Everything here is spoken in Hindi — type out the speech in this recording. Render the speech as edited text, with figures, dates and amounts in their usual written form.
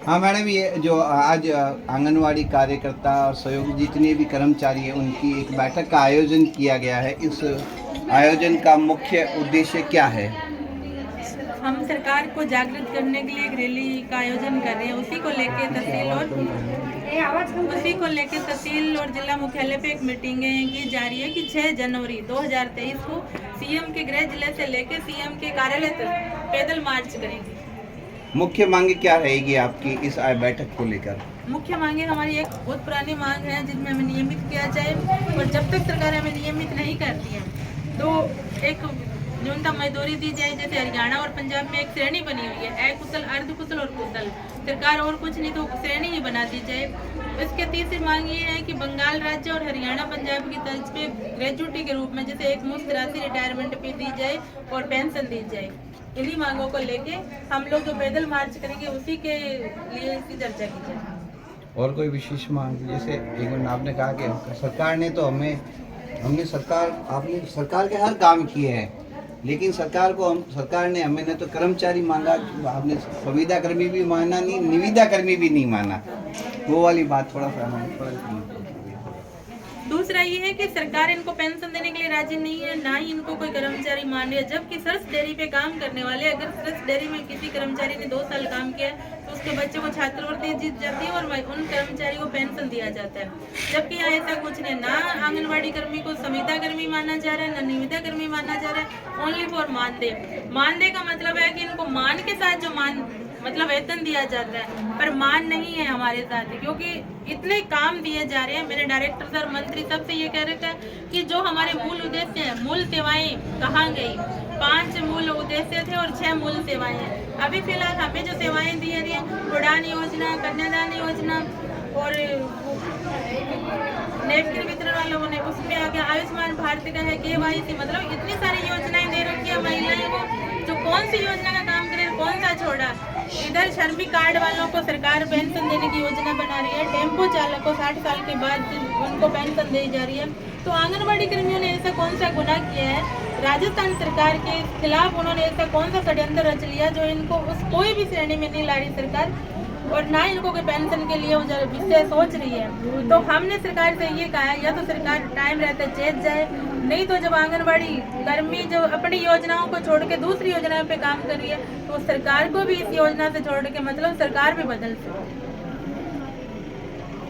हाँ मैडम, ये जो आज आंगनवाड़ी कार्यकर्ता और सहयोगी जितने भी कर्मचारी हैं उनकी एक बैठक का आयोजन किया गया है। इस आयोजन का मुख्य उद्देश्य क्या है? हम सरकार को जागृत करने के लिए एक रैली का आयोजन कर रहे हैं। उसी को लेकर तहसील और जिला मुख्यालय पे एक मीटिंग की जा रही है कि 6 जनवरी 2023 को सीएम के गृह जिले से लेकर सीएम के कार्यालय तक पैदल मार्च करेंगे। मुख्य मांगे क्या रहेगी आपकी इस बैठक को लेकर? मुख्य मांगे हमारी एक बहुत पुरानी मांग है जिसमें हमें नियमित किया जाए, और जब तक सरकार हमें नियमित नहीं करती है तो एक न्यूनतम मजदूरी दी जाए। जैसे हरियाणा और पंजाब में एक श्रेणी बनी हुई है, अकुशल, अर्धकुशल और कुशल। सरकार और कुछ नहीं तो श्रेणी ही बना दी जाए। इसके तीसरी मांग ये है कि बंगाल राज्य और हरियाणा पंजाब की तर्ज पे ग्रेजुटी के रूप में जैसे एक मुश्त राशि रिटायरमेंट पे दी जाए और पेंशन दी जाए। इन्हीं मांगों को लेके हम लोग जो पैदल मार्च करेंगे उसी के लिए इसकी चर्चा की जाए। और कोई विशेष मांग? जैसे एक बार आपने कहा कि सरकार ने तो आपने सरकार के हर काम किए हैं, लेकिन सरकार ने हमें न तो कर्मचारी मांगा, आपने संविदा कर्मी भी माना नहीं, निविदा कर्मी भी नहीं माना। वो वाली बात थोड़ा सा दूसरा ये है कि सरकार इनको पेंशन देने के लिए राजी नहीं है, ना ही इनको कोई कर्मचारी मान रही है। जबकि सरस डेयरी पे काम करने वाले, अगर सरस डेयरी में किसी कर्मचारी ने 2 साल काम किया तो उसके बच्चे को छात्रवृत्ति जीत जाती है और उन कर्मचारी को पेंशन दिया जाता है। जबकि यहाँ ऐसा कुछ नहीं, ना आंगनबाड़ी कर्मी को संविदा कर्मी माना जा रहा है, ना निविदा कर्मी माना जा रहा है, ओनली फॉर मानदेय। मानदेय का मतलब है कि इनको मान के साथ जो मतलब वेतन दिया जाता है, पर मान नहीं है हमारे साथ, क्योंकि इतने काम दिए जा रहे हैं। मेरे डायरेक्टर सर, मंत्री सबसे ये कह रहे थे कि जो हमारे मूल उद्देश्य हैं, मूल सेवाएं कहाँ गई। 5 मूल उद्देश्य थे और 6 मूल सेवाएं हैं। अभी फिलहाल हमें जो सेवाएं दी जा रही है, उड़ान योजना, कन्यादान योजना और नेपकिन वितरण वालों ने, उसमें आगे आयुष्मान भारत का है, KYC, मतलब इतनी सारी योजनाएं दे रखी है महिलाएं को। जो कौन सी योजना का काम करे, कौन सा छोड़ा। इधर श्रमिक कार्ड वालों को सरकार पेंशन देने की योजना बना रही है, टेम्पो चालक को 60 साल के बाद उनको पेंशन दी जा रही है। तो आंगनबाड़ी कर्मियों ने ऐसा कौन सा गुनाह किया है, राजस्थान सरकार के खिलाफ उन्होंने ऐसा कौन सा षड्यंत्र रच लिया जो इनको उस कोई भी श्रेणी में नहीं ला रही सरकार, और ना इनको कोई पेंशन के लिए विषय सोच रही है। तो हमने सरकार से ये कहा है, या तो सरकार टाइम रहते चेत जाए, नहीं तो जब आंगनबाड़ी कर्मी जो अपनी योजनाओं को छोड़ के दूसरी योजनाओं पे काम कर रही है तो सरकार को भी इस योजना से छोड़ के मतलब सरकार भी बदल सकती है।